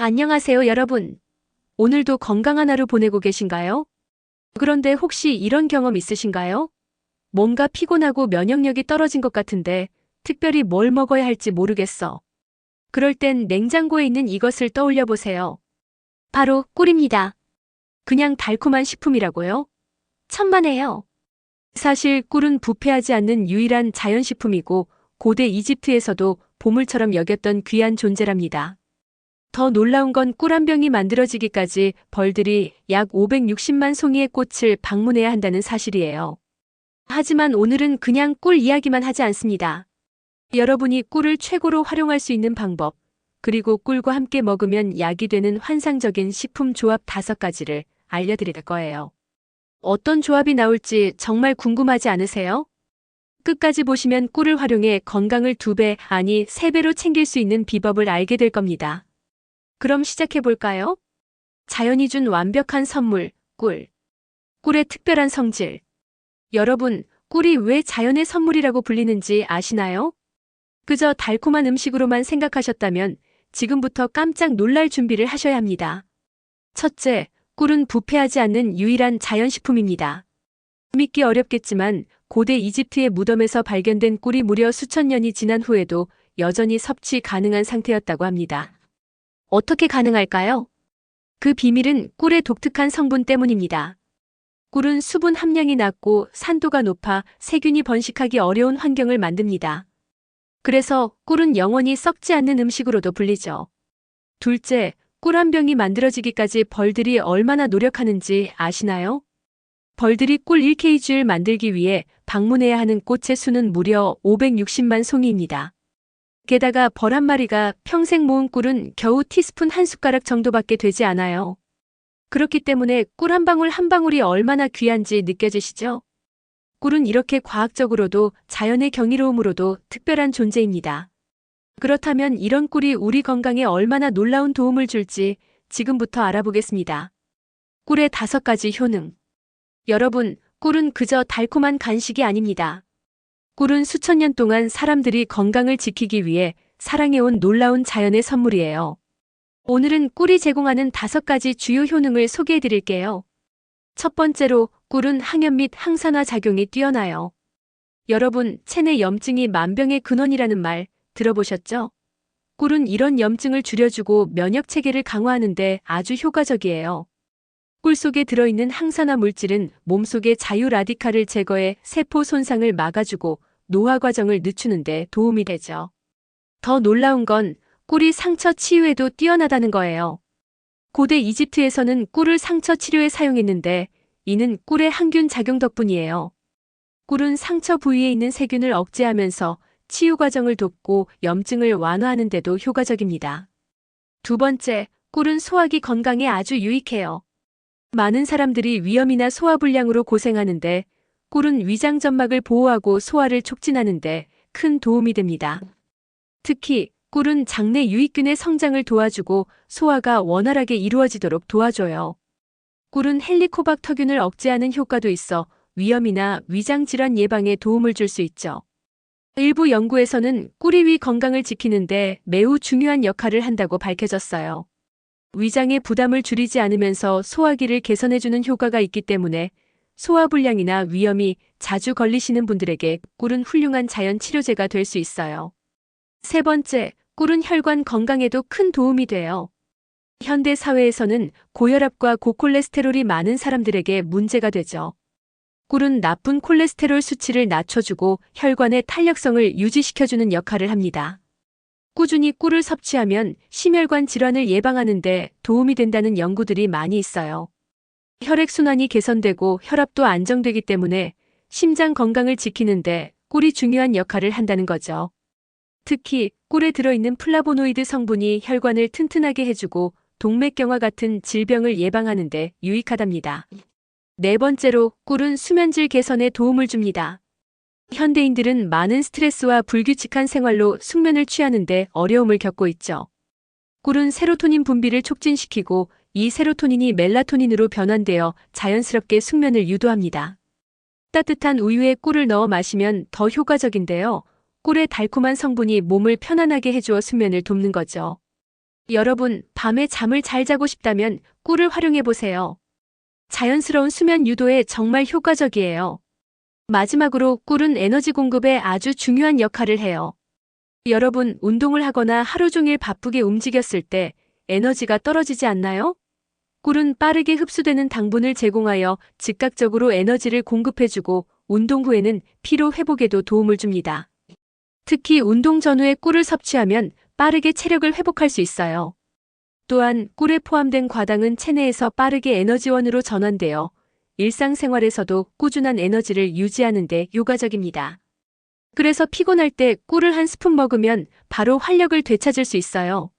안녕하세요, 여러분. 오늘도 건강한 하루 보내고 계신가요? 그런데 혹시 이런 경험 있으신가요? 뭔가 피곤하고 면역력이 떨어진 것 같은데 특별히 뭘 먹어야 할지 모르겠어. 그럴 땐 냉장고에 있는 이것을 떠올려 보세요. 바로 꿀입니다. 그냥 달콤한 식품이라고요? 천만에요. 사실 꿀은 부패하지 않는 유일한 자연식품이고 고대 이집트에서도 보물처럼 여겼던 귀한 존재랍니다. 더 놀라운 건 꿀 한 병이 만들어지기까지 벌들이 약 560만 송이의 꽃을 방문해야 한다는 사실이에요. 하지만 오늘은 그냥 꿀 이야기만 하지 않습니다. 여러분이 꿀을 최고로 활용할 수 있는 방법, 그리고 꿀과 함께 먹으면 약이 되는 환상적인 식품 조합 5가지를 알려드릴 거예요. 어떤 조합이 나올지 정말 궁금하지 않으세요? 끝까지 보시면 꿀을 활용해 건강을 2배, 아니 3배로 챙길 수 있는 비법을 알게 될 겁니다. 그럼 시작해 볼까요? 자연이 준 완벽한 선물, 꿀. 꿀의 특별한 성질. 여러분, 꿀이 왜 자연의 선물이라고 불리는지 아시나요? 그저 달콤한 음식으로만 생각하셨다면 지금부터 깜짝 놀랄 준비를 하셔야 합니다. 첫째, 꿀은 부패하지 않는 유일한 자연식품입니다. 믿기 어렵겠지만 고대 이집트의 무덤에서 발견된 꿀이 무려 수천 년이 지난 후에도 여전히 섭취 가능한 상태였다고 합니다. 어떻게 가능할까요? 그 비밀은 꿀의 독특한 성분 때문입니다. 꿀은 수분 함량이 낮고 산도가 높아 세균이 번식하기 어려운 환경을 만듭니다. 그래서 꿀은 영원히 썩지 않는 음식으로도 불리죠. 둘째, 꿀 한 병이 만들어지기까지 벌들이 얼마나 노력하는지 아시나요? 벌들이 꿀 1kg를 만들기 위해 방문해야 하는 꽃의 수는 무려 560만 송이입니다. 게다가 벌 한 마리가 평생 모은 꿀은 겨우 티스푼 한 숟가락 정도밖에 되지 않아요. 그렇기 때문에 꿀 한 방울 한 방울이 얼마나 귀한지 느껴지시죠? 꿀은 이렇게 과학적으로도 자연의 경이로움으로도 특별한 존재입니다. 그렇다면 이런 꿀이 우리 건강에 얼마나 놀라운 도움을 줄지 지금부터 알아보겠습니다. 꿀의 5가지 효능. 여러분, 꿀은 그저 달콤한 간식이 아닙니다. 꿀은 수천 년 동안 사람들이 건강을 지키기 위해 사랑해온 놀라운 자연의 선물이에요. 오늘은 꿀이 제공하는 5가지 주요 효능을 소개해 드릴게요. 첫 번째로, 꿀은 항염 및 항산화 작용이 뛰어나요. 여러분, 체내 염증이 만병의 근원이라는 말 들어보셨죠? 꿀은 이런 염증을 줄여주고 면역 체계를 강화하는 데 아주 효과적이에요. 꿀 속에 들어있는 항산화 물질은 몸속의 자유 라디칼을 제거해 세포 손상을 막아주고 노화 과정을 늦추는 데 도움이 되죠. 더 놀라운 건 꿀이 상처 치유에도 뛰어나다는 거예요. 고대 이집트에서는 꿀을 상처 치료에 사용했는데 이는 꿀의 항균 작용 덕분이에요. 꿀은 상처 부위에 있는 세균을 억제하면서 치유 과정을 돕고 염증을 완화하는 데도 효과적입니다. 두 번째, 꿀은 소화기 건강에 아주 유익해요. 많은 사람들이 위염이나 소화불량으로 고생하는데 꿀은 위장 점막을 보호하고 소화를 촉진하는 데 큰 도움이 됩니다. 특히 꿀은 장내 유익균의 성장을 도와주고 소화가 원활하게 이루어지도록 도와줘요. 꿀은 헬리코박터균을 억제하는 효과도 있어 위염이나 위장 질환 예방에 도움을 줄 수 있죠. 일부 연구에서는 꿀이 위 건강을 지키는데 매우 중요한 역할을 한다고 밝혀졌어요. 위장의 부담을 줄이지 않으면서 소화기를 개선해주는 효과가 있기 때문에 소화불량이나 위염이 자주 걸리시는 분들에게 꿀은 훌륭한 자연 치료제가 될 수 있어요. 세 번째, 꿀은 혈관 건강에도 큰 도움이 돼요. 현대 사회에서는 고혈압과 고콜레스테롤이 많은 사람들에게 문제가 되죠. 꿀은 나쁜 콜레스테롤 수치를 낮춰주고 혈관의 탄력성을 유지시켜주는 역할을 합니다. 꾸준히 꿀을 섭취하면 심혈관 질환을 예방하는 데 도움이 된다는 연구들이 많이 있어요. 혈액순환이 개선되고 혈압도 안정되기 때문에 심장 건강을 지키는데 꿀이 중요한 역할을 한다는 거죠. 특히 꿀에 들어있는 플라보노이드 성분이 혈관을 튼튼하게 해주고 동맥경화 같은 질병을 예방하는 데 유익하답니다. 네 번째로, 꿀은 수면질 개선에 도움을 줍니다. 현대인들은 많은 스트레스와 불규칙한 생활로 숙면을 취하는데 어려움을 겪고 있죠. 꿀은 세로토닌 분비를 촉진시키고 이 세로토닌이 멜라토닌으로 변환되어 자연스럽게 숙면을 유도합니다. 따뜻한 우유에 꿀을 넣어 마시면 더 효과적인데요. 꿀의 달콤한 성분이 몸을 편안하게 해주어 숙면을 돕는 거죠. 여러분, 밤에 잠을 잘 자고 싶다면 꿀을 활용해 보세요. 자연스러운 수면 유도에 정말 효과적이에요. 마지막으로 꿀은 에너지 공급에 아주 중요한 역할을 해요. 여러분, 운동을 하거나 하루 종일 바쁘게 움직였을 때 에너지가 떨어지지 않나요? 꿀은 빠르게 흡수되는 당분을 제공하여 즉각적으로 에너지를 공급해주고 운동 후에는 피로 회복에도 도움을 줍니다. 특히 운동 전후에 꿀을 섭취하면 빠르게 체력을 회복할 수 있어요. 또한 꿀에 포함된 과당은 체내에서 빠르게 에너지원으로 전환되어 일상생활에서도 꾸준한 에너지를 유지하는 데 효과적입니다. 그래서 피곤할 때 꿀을 한 스푼 먹으면 바로 활력을 되찾을 수 있어요.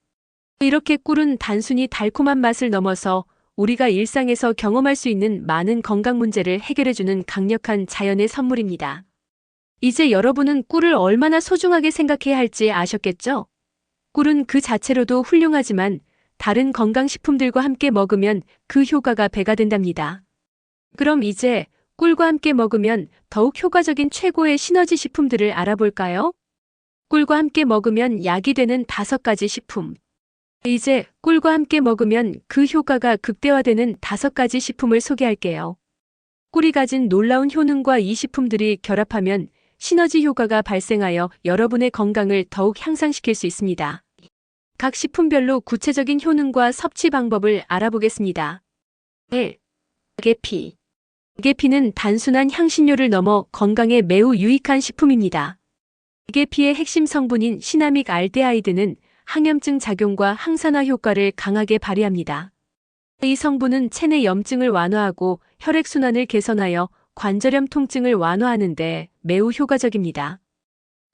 이렇게 꿀은 단순히 달콤한 맛을 넘어서 우리가 일상에서 경험할 수 있는 많은 건강 문제를 해결해주는 강력한 자연의 선물입니다. 이제 여러분은 꿀을 얼마나 소중하게 생각해야 할지 아셨겠죠? 꿀은 그 자체로도 훌륭하지만 다른 건강식품들과 함께 먹으면 그 효과가 배가 된답니다. 그럼 이제 꿀과 함께 먹으면 더욱 효과적인 최고의 시너지 식품들을 알아볼까요? 꿀과 함께 먹으면 약이 되는 5가지 식품. 이제 꿀과 함께 먹으면 그 효과가 극대화되는 5가지 식품을 소개할게요. 꿀이 가진 놀라운 효능과 이 식품들이 결합하면 시너지 효과가 발생하여 여러분의 건강을 더욱 향상시킬 수 있습니다. 각 식품별로 구체적인 효능과 섭취 방법을 알아보겠습니다. 1. 계피. 계피는 단순한 향신료를 넘어 건강에 매우 유익한 식품입니다. 계피의 핵심 성분인 시나믹 알데하이드는 항염증 작용과 항산화 효과를 강하게 발휘합니다. 이 성분은 체내 염증을 완화하고 혈액순환을 개선하여 관절염 통증을 완화하는 데 매우 효과적입니다.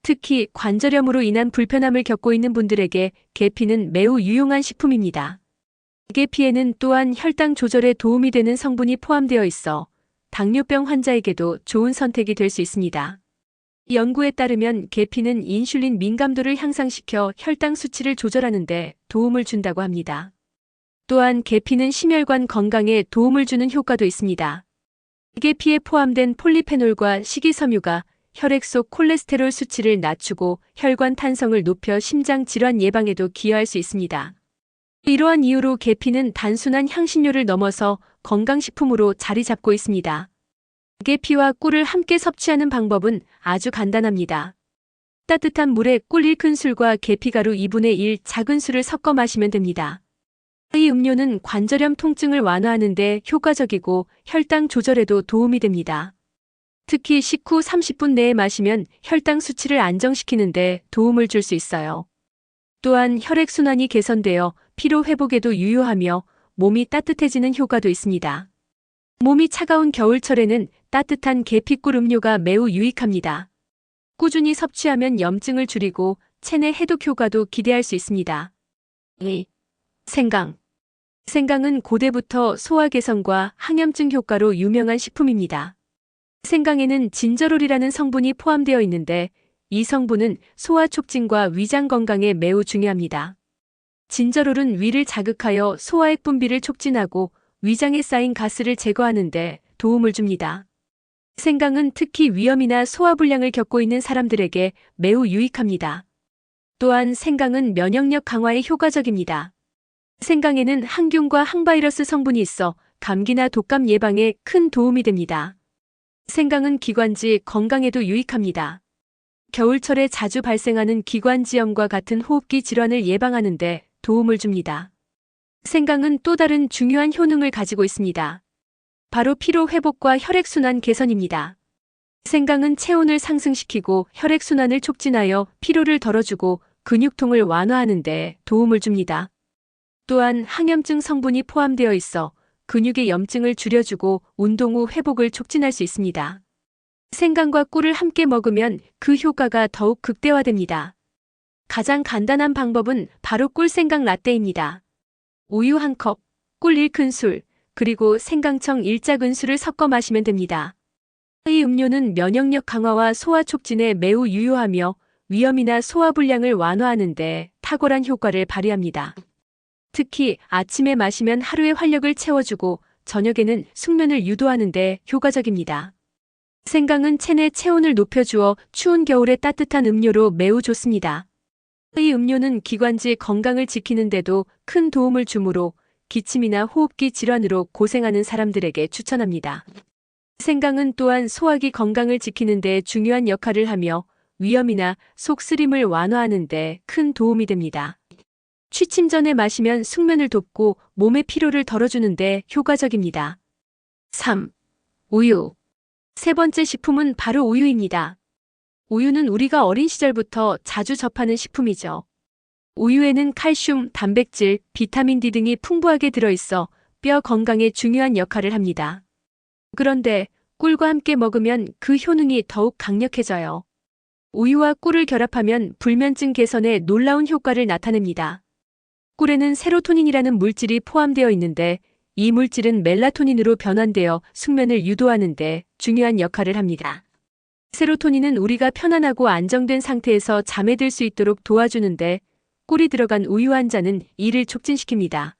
특히 관절염으로 인한 불편함을 겪고 있는 분들에게 계피는 매우 유용한 식품입니다. 계피에는 또한 혈당 조절에 도움이 되는 성분이 포함되어 있어 당뇨병 환자에게도 좋은 선택이 될 수 있습니다. 연구에 따르면 계피는 인슐린 민감도를 향상시켜 혈당 수치를 조절하는 데 도움을 준다고 합니다. 또한 계피는 심혈관 건강에 도움을 주는 효과도 있습니다. 계피에 포함된 폴리페놀과 식이섬유가 혈액 속 콜레스테롤 수치를 낮추고 혈관 탄성을 높여 심장 질환 예방에도 기여할 수 있습니다. 이러한 이유로 계피는 단순한 향신료를 넘어서 건강식품으로 자리 잡고 있습니다. 계피와 꿀을 함께 섭취하는 방법은 아주 간단합니다. 따뜻한 물에 꿀 1큰술과 계피가루 2분의 1 작은 술을 섞어 마시면 됩니다. 이 음료는 관절염 통증을 완화하는 데 효과적이고 혈당 조절에도 도움이 됩니다. 특히 식후 30분 내에 마시면 혈당 수치를 안정시키는 데 도움을 줄 수 있어요. 또한 혈액순환이 개선되어 피로 회복에도 유효하며 몸이 따뜻해지는 효과도 있습니다. 몸이 차가운 겨울철에는 따뜻한 계피꿀 음료가 매우 유익합니다. 꾸준히 섭취하면 염증을 줄이고 체내 해독 효과도 기대할 수 있습니다. 2. 생강. 생강은 고대부터 소화 개선과 항염증 효과로 유명한 식품입니다. 생강에는 진저롤이라는 성분이 포함되어 있는데 이 성분은 소화 촉진과 위장 건강에 매우 중요합니다. 진저롤은 위를 자극하여 소화액 분비를 촉진하고 위장에 쌓인 가스를 제거하는 데 도움을 줍니다. 생강은 특히 위염이나 소화불량을 겪고 있는 사람들에게 매우 유익합니다. 또한 생강은 면역력 강화에 효과적입니다. 생강에는 항균과 항바이러스 성분이 있어 감기나 독감 예방에 큰 도움이 됩니다. 생강은 기관지 건강에도 유익합니다. 겨울철에 자주 발생하는 기관지염과 같은 호흡기 질환을 예방하는 데 도움을 줍니다. 생강은 또 다른 중요한 효능을 가지고 있습니다. 바로 피로 회복과 혈액순환 개선입니다. 생강은 체온을 상승시키고 혈액순환을 촉진하여 피로를 덜어주고 근육통을 완화하는 데 도움을 줍니다. 또한 항염증 성분이 포함되어 있어 근육의 염증을 줄여주고 운동 후 회복을 촉진할 수 있습니다. 생강과 꿀을 함께 먹으면 그 효과가 더욱 극대화됩니다. 가장 간단한 방법은 바로 꿀생강 라떼입니다. 우유 1컵, 꿀 1큰술, 그리고 생강청 1작은술을 섞어 마시면 됩니다. 이 음료는 면역력 강화와 소화 촉진에 매우 유효하며 위염이나 소화불량을 완화하는 데 탁월한 효과를 발휘합니다. 특히 아침에 마시면 하루의 활력을 채워주고 저녁에는 숙면을 유도하는 데 효과적입니다. 생강은 체내 체온을 높여주어 추운 겨울에 따뜻한 음료로 매우 좋습니다. 이 음료는 기관지 건강을 지키는데도 큰 도움을 주므로 기침이나 호흡기 질환으로 고생하는 사람들에게 추천합니다. 생강은 또한 소화기 건강을 지키는 데 중요한 역할을 하며 위염이나 속쓰림을 완화하는 데 큰 도움이 됩니다. 취침 전에 마시면 숙면을 돕고 몸의 피로를 덜어주는 데 효과적입니다. 3. 우유. 세 번째 식품은 바로 우유입니다. 우유는 우리가 어린 시절부터 자주 접하는 식품이죠. 우유에는 칼슘, 단백질, 비타민 D 등이 풍부하게 들어있어 뼈 건강에 중요한 역할을 합니다. 그런데 꿀과 함께 먹으면 그 효능이 더욱 강력해져요. 우유와 꿀을 결합하면 불면증 개선에 놀라운 효과를 나타냅니다. 꿀에는 세로토닌이라는 물질이 포함되어 있는데 이 물질은 멜라토닌으로 변환되어 숙면을 유도하는 데 중요한 역할을 합니다. 세로토닌은 우리가 편안하고 안정된 상태에서 잠에 들 수 있도록 도와주는데 꿀이 들어간 우유 한 잔은 이를 촉진시킵니다.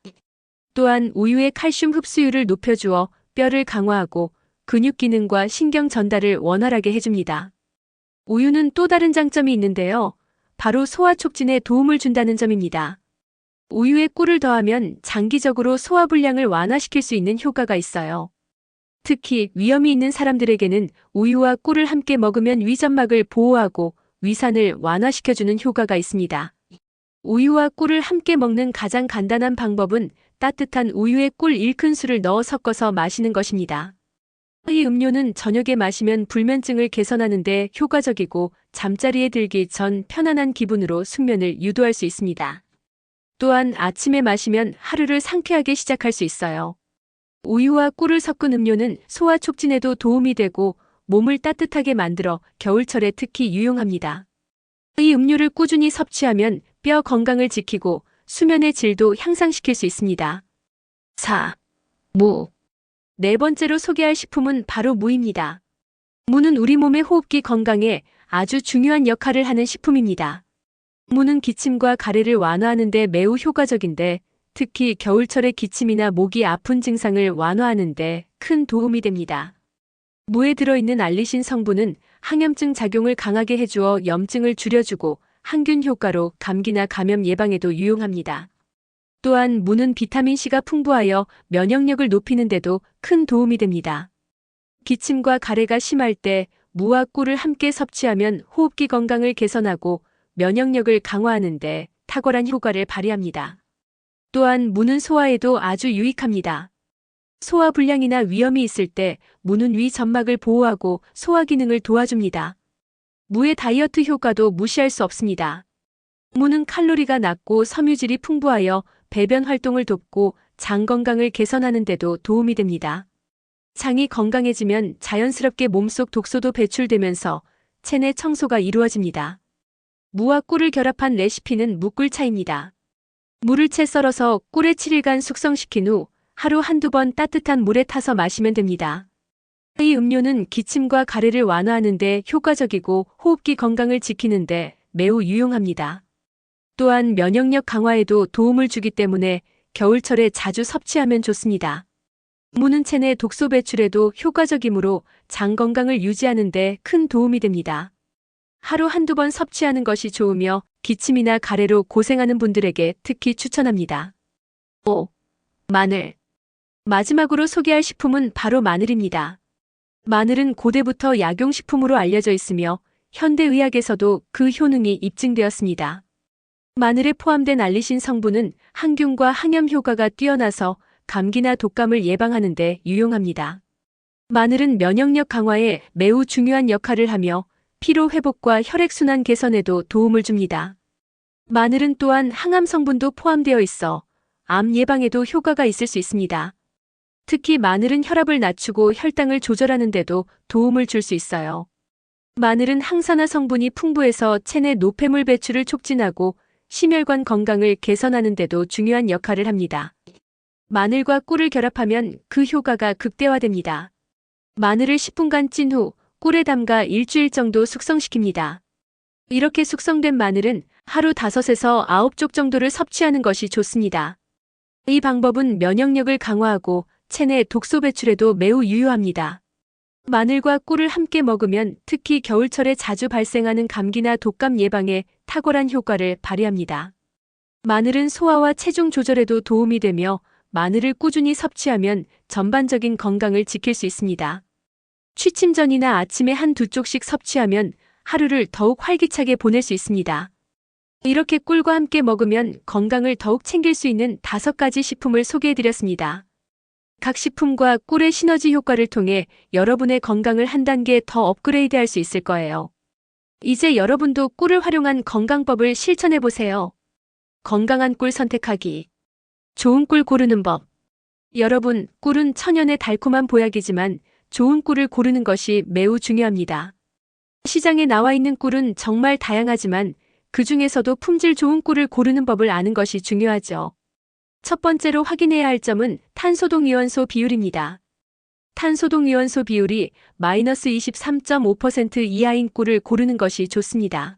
또한 우유의 칼슘 흡수율을 높여주어 뼈를 강화하고 근육 기능과 신경 전달을 원활하게 해줍니다. 우유는 또 다른 장점이 있는데요. 바로 소화 촉진에 도움을 준다는 점입니다. 우유에 꿀을 더하면 장기적으로 소화 불량을 완화시킬 수 있는 효과가 있어요. 특히 위염이 있는 사람들에게는 우유와 꿀을 함께 먹으면 위점막을 보호하고 위산을 완화시켜주는 효과가 있습니다. 우유와 꿀을 함께 먹는 가장 간단한 방법은 따뜻한 우유에 꿀 1큰술을 넣어 섞어서 마시는 것입니다. 이 음료는 저녁에 마시면 불면증을 개선하는 데 효과적이고 잠자리에 들기 전 편안한 기분으로 숙면을 유도할 수 있습니다. 또한 아침에 마시면 하루를 상쾌하게 시작할 수 있어요. 우유와 꿀을 섞은 음료는 소화 촉진에도 도움이 되고 몸을 따뜻하게 만들어 겨울철에 특히 유용합니다. 이 음료를 꾸준히 섭취하면 뼈 건강을 지키고 수면의 질도 향상시킬 수 있습니다. 4. 무. 네 번째로 소개할 식품은 바로 무입니다. 무는 우리 몸의 호흡기 건강에 아주 중요한 역할을 하는 식품입니다. 무는 기침과 가래를 완화하는 데 매우 효과적인데 특히 겨울철에 기침이나 목이 아픈 증상을 완화하는 데 큰 도움이 됩니다. 무에 들어있는 알리신 성분은 항염증 작용을 강하게 해주어 염증을 줄여주고 항균 효과로 감기나 감염 예방에도 유용합니다. 또한 무는 비타민C가 풍부하여 면역력을 높이는 데도 큰 도움이 됩니다. 기침과 가래가 심할 때 무와 꿀을 함께 섭취하면 호흡기 건강을 개선하고 면역력을 강화하는 데 탁월한 효과를 발휘합니다. 또한 무는 소화에도 아주 유익합니다. 소화 불량이나 위염이 있을 때 무는 위 점막을 보호하고 소화 기능을 도와줍니다. 무의 다이어트 효과도 무시할 수 없습니다. 무는 칼로리가 낮고 섬유질이 풍부하여 배변 활동을 돕고 장 건강을 개선하는 데도 도움이 됩니다. 장이 건강해지면 자연스럽게 몸속 독소도 배출되면서 체내 청소가 이루어집니다. 무와 꿀을 결합한 레시피는 무꿀차입니다. 무를 채 썰어서 꿀에 7일간 숙성시킨 후 하루 한두 번 따뜻한 물에 타서 마시면 됩니다. 이 음료는 기침과 가래를 완화하는 데 효과적이고 호흡기 건강을 지키는 데 매우 유용합니다. 또한 면역력 강화에도 도움을 주기 때문에 겨울철에 자주 섭취하면 좋습니다. 무는 체내 독소 배출에도 효과적이므로 장 건강을 유지하는 데 큰 도움이 됩니다. 하루 한두 번 섭취하는 것이 좋으며 기침이나 가래로 고생하는 분들에게 특히 추천합니다. 5. 마늘. 마지막으로 소개할 식품은 바로 마늘입니다. 마늘은 고대부터 약용식품으로 알려져 있으며 현대의학에서도 그 효능이 입증되었습니다. 마늘에 포함된 알리신 성분은 항균과 항염 효과가 뛰어나서 감기나 독감을 예방하는 데 유용합니다. 마늘은 면역력 강화에 매우 중요한 역할을 하며 피로 회복과 혈액순환 개선에도 도움을 줍니다. 마늘은 또한 항암 성분도 포함되어 있어 암 예방에도 효과가 있을 수 있습니다. 특히 마늘은 혈압을 낮추고 혈당을 조절하는 데도 도움을 줄 수 있어요. 마늘은 항산화 성분이 풍부해서 체내 노폐물 배출을 촉진하고 심혈관 건강을 개선하는 데도 중요한 역할을 합니다. 마늘과 꿀을 결합하면 그 효과가 극대화됩니다. 마늘을 10분간 찐 후 꿀에 담가 일주일 정도 숙성시킵니다. 이렇게 숙성된 마늘은 하루 5에서 9쪽 정도를 섭취하는 것이 좋습니다. 이 방법은 면역력을 강화하고 체내 독소 배출에도 매우 유효합니다. 마늘과 꿀을 함께 먹으면 특히 겨울철에 자주 발생하는 감기나 독감 예방에 탁월한 효과를 발휘합니다. 마늘은 소화와 체중 조절에도 도움이 되며 마늘을 꾸준히 섭취하면 전반적인 건강을 지킬 수 있습니다. 취침 전이나 아침에 한두 쪽씩 섭취하면 하루를 더욱 활기차게 보낼 수 있습니다. 이렇게 꿀과 함께 먹으면 건강을 더욱 챙길 수 있는 5가지 식품을 소개해드렸습니다. 각 식품과 꿀의 시너지 효과를 통해 여러분의 건강을 한 단계 더 업그레이드할 수 있을 거예요. 이제 여러분도 꿀을 활용한 건강법을 실천해보세요. 건강한 꿀 선택하기. 좋은 꿀 고르는 법. 여러분, 꿀은 천연의 달콤한 보약이지만 좋은 꿀을 고르는 것이 매우 중요합니다. 시장에 나와 있는 꿀은 정말 다양하지만 그 중에서도 품질 좋은 꿀을 고르는 법을 아는 것이 중요하죠. 첫 번째로 확인해야 할 점은 탄소독이원소 비율입니다. 탄소독이원소 비율이 -23.5% 이하인 꿀을 고르는 것이 좋습니다.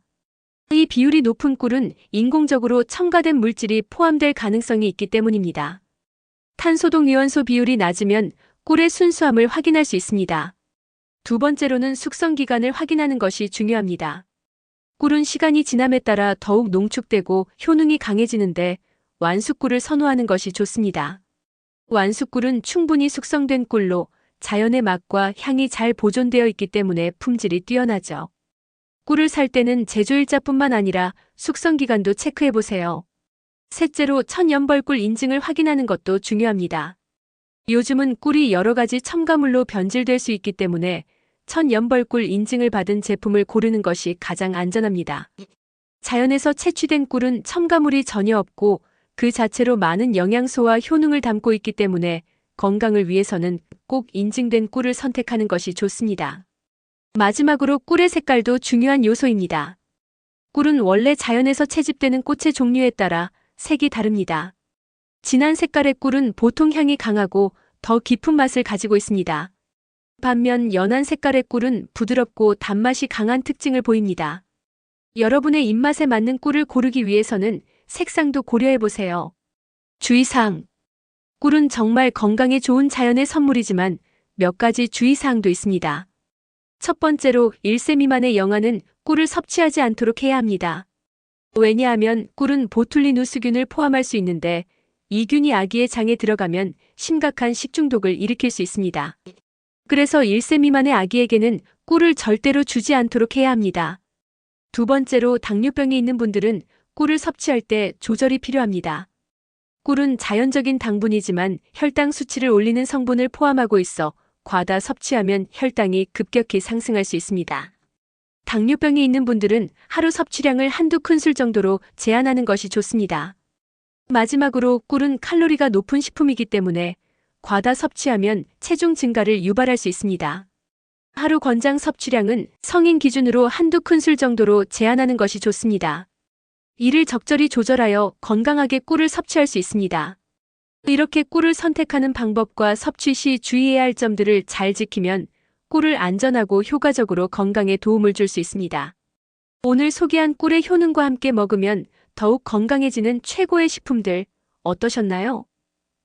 이 비율이 높은 꿀은 인공적으로 첨가된 물질이 포함될 가능성이 있기 때문입니다. 탄소독이원소 비율이 낮으면 꿀의 순수함을 확인할 수 있습니다. 두 번째로는 숙성 기간을 확인하는 것이 중요합니다. 꿀은 시간이 지남에 따라 더욱 농축되고 효능이 강해지는데 완숙꿀을 선호하는 것이 좋습니다. 완숙꿀은 충분히 숙성된 꿀로 자연의 맛과 향이 잘 보존되어 있기 때문에 품질이 뛰어나죠. 꿀을 살 때는 제조일자뿐만 아니라 숙성 기간도 체크해보세요. 셋째로 천연벌꿀 인증을 확인하는 것도 중요합니다. 요즘은 꿀이 여러 가지 첨가물로 변질될 수 있기 때문에 천연벌꿀 인증을 받은 제품을 고르는 것이 가장 안전합니다. 자연에서 채취된 꿀은 첨가물이 전혀 없고 그 자체로 많은 영양소와 효능을 담고 있기 때문에 건강을 위해서는 꼭 인증된 꿀을 선택하는 것이 좋습니다. 마지막으로 꿀의 색깔도 중요한 요소입니다. 꿀은 원래 자연에서 채집되는 꽃의 종류에 따라 색이 다릅니다. 진한 색깔의 꿀은 보통 향이 강하고 더 깊은 맛을 가지고 있습니다. 반면 연한 색깔의 꿀은 부드럽고 단맛이 강한 특징을 보입니다. 여러분의 입맛에 맞는 꿀을 고르기 위해서는 색상도 고려해보세요. 주의사항. 꿀은 정말 건강에 좋은 자연의 선물이지만 몇 가지 주의사항도 있습니다. 첫 번째로 1세 미만의 영아는 꿀을 섭취하지 않도록 해야 합니다. 왜냐하면 꿀은 보툴리누스균을 포함할 수 있는데 이 균이 아기의 장에 들어가면 심각한 식중독을 일으킬 수 있습니다. 그래서 1세 미만의 아기에게는 꿀을 절대로 주지 않도록 해야 합니다. 두 번째로 당뇨병이 있는 분들은 꿀을 섭취할 때 조절이 필요합니다. 꿀은 자연적인 당분이지만 혈당 수치를 올리는 성분을 포함하고 있어 과다 섭취하면 혈당이 급격히 상승할 수 있습니다. 당뇨병이 있는 분들은 하루 섭취량을 한두 큰술 정도로 제한하는 것이 좋습니다. 마지막으로 꿀은 칼로리가 높은 식품이기 때문에 과다 섭취하면 체중 증가를 유발할 수 있습니다. 하루 권장 섭취량은 성인 기준으로 한두 큰술 정도로 제한하는 것이 좋습니다. 이를 적절히 조절하여 건강하게 꿀을 섭취할 수 있습니다. 이렇게 꿀을 선택하는 방법과 섭취 시 주의해야 할 점들을 잘 지키면 꿀을 안전하고 효과적으로 건강에 도움을 줄 수 있습니다. 오늘 소개한 꿀의 효능과 함께 먹으면 더욱 건강해지는 최고의 식품들 어떠셨나요?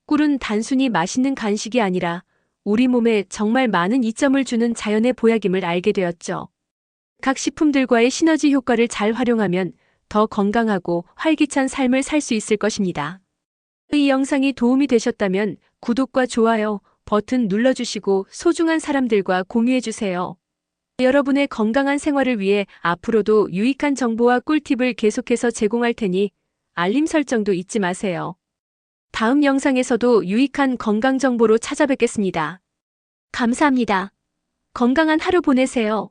꿀은 단순히 맛있는 간식이 아니라 우리 몸에 정말 많은 이점을 주는 자연의 보약임을 알게 되었죠. 각 식품들과의 시너지 효과를 잘 활용하면 더 건강하고 활기찬 삶을 살 수 있을 것입니다. 이 영상이 도움이 되셨다면 구독과 좋아요 버튼 눌러주시고 소중한 사람들과 공유해주세요. 여러분의 건강한 생활을 위해 앞으로도 유익한 정보와 꿀팁을 계속해서 제공할 테니 알림 설정도 잊지 마세요. 다음 영상에서도 유익한 건강 정보로 찾아뵙겠습니다. 감사합니다. 건강한 하루 보내세요.